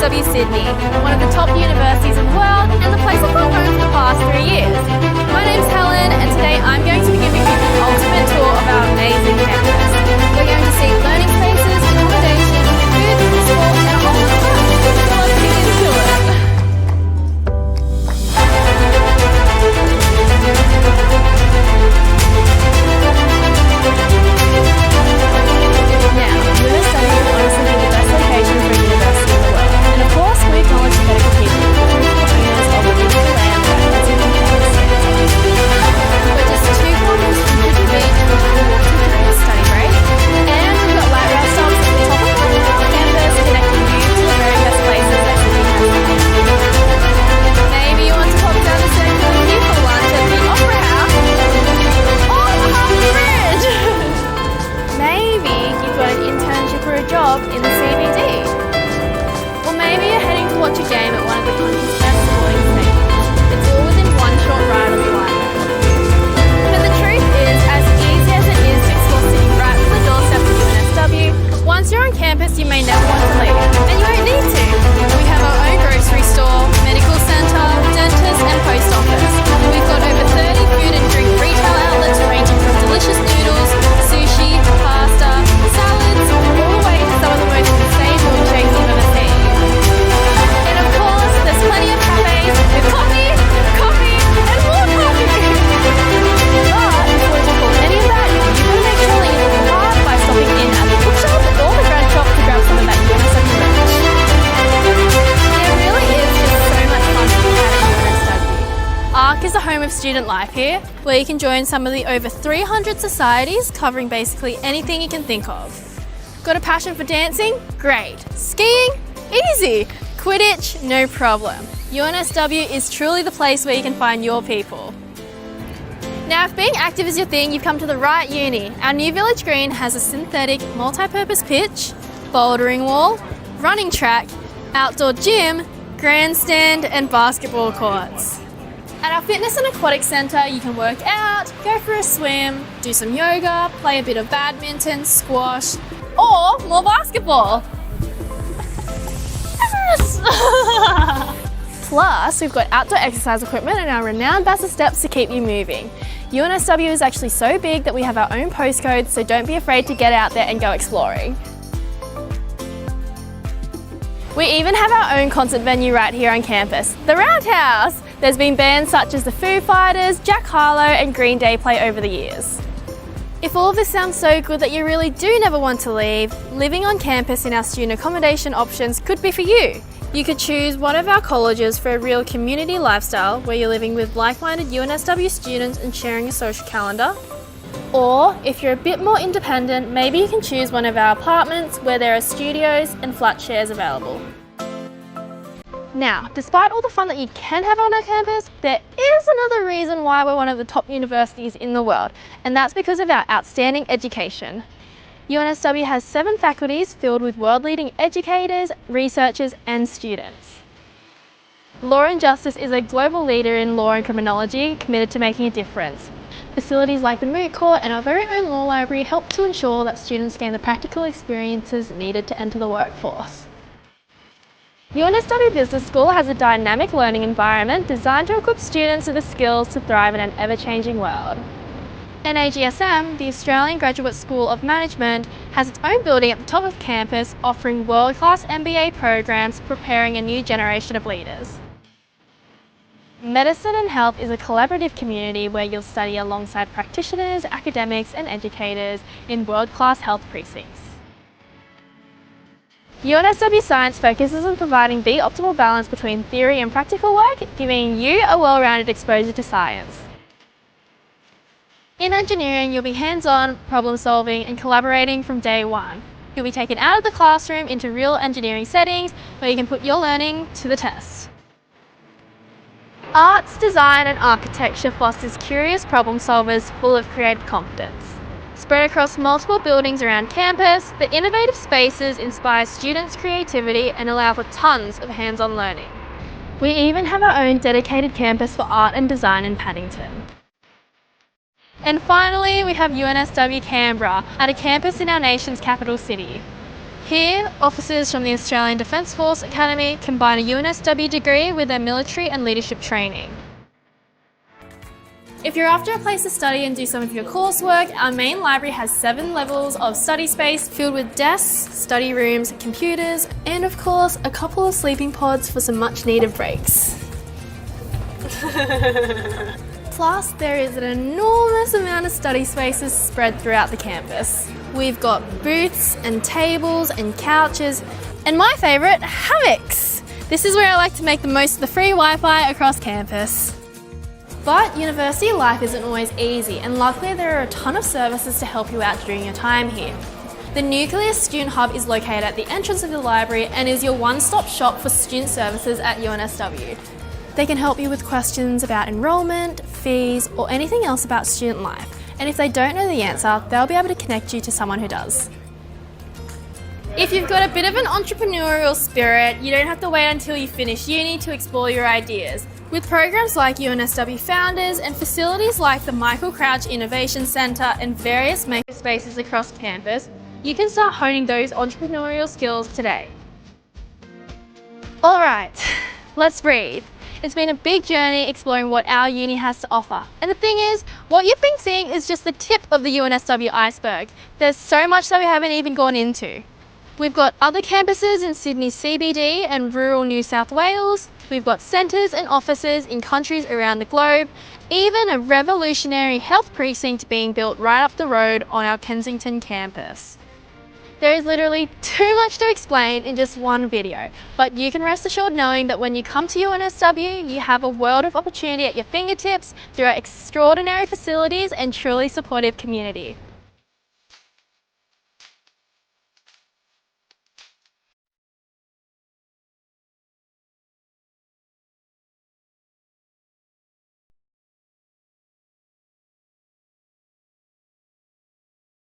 UNSW Sydney, one of the top universities in the world and the place I've called home for the past 3 years. My name's Helen and today I'm going to be giving you the ultimate tour of our amazing campus. We're going to see learning spaces, accommodation, food, sport and a whole lot of fun. So let's get into it. Now, UNSW will honestly be the best location for a university in the world. And of course, we acknowledge the medical people who are the owners of the beautiful land that is in the campus centre. We're just 2 kilometres from Coogee Beach, which we walk to during a study break. And we've got light rail stops at the top of our campus connecting you to the very best places that Sydney has to offer. Maybe you want to pop down the circular queue for lunch at the Opera House or the Harbour Bridge. Maybe you've got an internship or a job in the CBD. Or maybe you're heading to watch a game at one of the country's best sporting stadiums. It's all within one short ride of the line. But the truth is, as easy as it is to explore Sydney right from the doorstep of UNSW, once you're on campus you may never want to leave. And you won't need to. We have our own grocery store, medical centre, dentist and post office. We've got over 30 food and drink retail outlets ranging from delicious noodles, sushi, pasta, salads, all the way to some of the most insane milkshakes you've ever seen. And of course, there's plenty of cafes with coffee, and more coffee. But before you do any of that, you've got to make sure that you look hard by stopping in at the bookshop or the grad shop to grab some of that UNSW merch. There really is just so much fun to be had at UNSW. ARC is the home of student life here, where you can join some of the over 300 societies covering basically anything you can think of. Got a passion for dancing? Great. Skiing? Easy. Quidditch? No problem. UNSW is truly the place where you can find your people. Now, if being active is your thing, you've come to the right uni. Our new Village Green has a synthetic multi-purpose pitch, bouldering wall, running track, outdoor gym, grandstand and basketball courts. At our fitness and aquatic centre, you can work out, go for a swim, do some yoga, play a bit of badminton, squash, or more basketball. Yes! Plus, we've got outdoor exercise equipment and our renowned Bassett steps to keep you moving. UNSW is actually so big that we have our own postcodes, so don't be afraid to get out there and go exploring. We even have our own concert venue right here on campus, the Roundhouse. There's been bands such as the Foo Fighters, Jack Harlow and Green Day play over the years. If all of this sounds so good that you really do never want to leave, living on campus in our student accommodation options could be for you. You could choose one of our colleges for a real community lifestyle where you're living with like-minded UNSW students and sharing a social calendar. Or, if you're a bit more independent, maybe you can choose one of our apartments where there are studios and flat shares available. Now, despite all the fun that you can have on our campus, there is another reason why we're one of the top universities in the world, and that's because of our outstanding education. UNSW has 7 faculties filled with world-leading educators, researchers and students. Law and Justice is a global leader in law and criminology committed to making a difference. Facilities like the Moot Court and our very own law library help to ensure that students gain the practical experiences needed to enter the workforce. UNSW Business School has a dynamic learning environment designed to equip students with the skills to thrive in an ever-changing world. NAGSM, the Australian Graduate School of Management, has its own building at the top of campus offering world-class MBA programs preparing a new generation of leaders. Medicine and Health is a collaborative community where you'll study alongside practitioners, academics and educators in world-class health precincts. UNSW Science focuses on providing the optimal balance between theory and practical work, giving you a well-rounded exposure to science. In engineering, you'll be hands-on, problem-solving and collaborating from day one. You'll be taken out of the classroom into real engineering settings where you can put your learning to the test. Arts, design and architecture fosters curious problem solvers full of creative confidence. Spread across multiple buildings around campus, the innovative spaces inspire students' creativity and allow for tons of hands-on learning. We even have our own dedicated campus for art and design in Paddington. And finally, we have UNSW Canberra at a campus in our nation's capital city. Here, officers from the Australian Defence Force Academy combine a UNSW degree with their military and leadership training. If you're after a place to study and do some of your coursework, our main library has 7 levels of study space filled with desks, study rooms, computers, and of course, a couple of sleeping pods for some much needed breaks. Plus, there is an enormous amount of study spaces spread throughout the campus. We've got booths and tables and couches, and my favourite, hammocks! This is where I like to make the most of the free Wi-Fi across campus. But university life isn't always easy, and luckily there are a ton of services to help you out during your time here. The Nucleus Student Hub is located at the entrance of the library and is your one-stop shop for student services at UNSW. They can help you with questions about enrolment, fees, or anything else about student life. And if they don't know the answer, they'll be able to connect you to someone who does. If you've got a bit of an entrepreneurial spirit, you don't have to wait until you finish uni to explore your ideas. With programs like UNSW Founders and facilities like the Michael Crouch Innovation Centre and various makerspaces across campus, you can start honing those entrepreneurial skills today. Alright, let's breathe. It's been a big journey exploring what our uni has to offer. And the thing is, what you've been seeing is just the tip of the UNSW iceberg. There's so much that we haven't even gone into. We've got other campuses in Sydney CBD and rural New South Wales. We've got centres and offices in countries around the globe. Even a revolutionary health precinct being built right up the road on our Kensington campus. There is literally too much to explain in just one video, but you can rest assured knowing that when you come to UNSW, you have a world of opportunity at your fingertips through our extraordinary facilities and truly supportive community.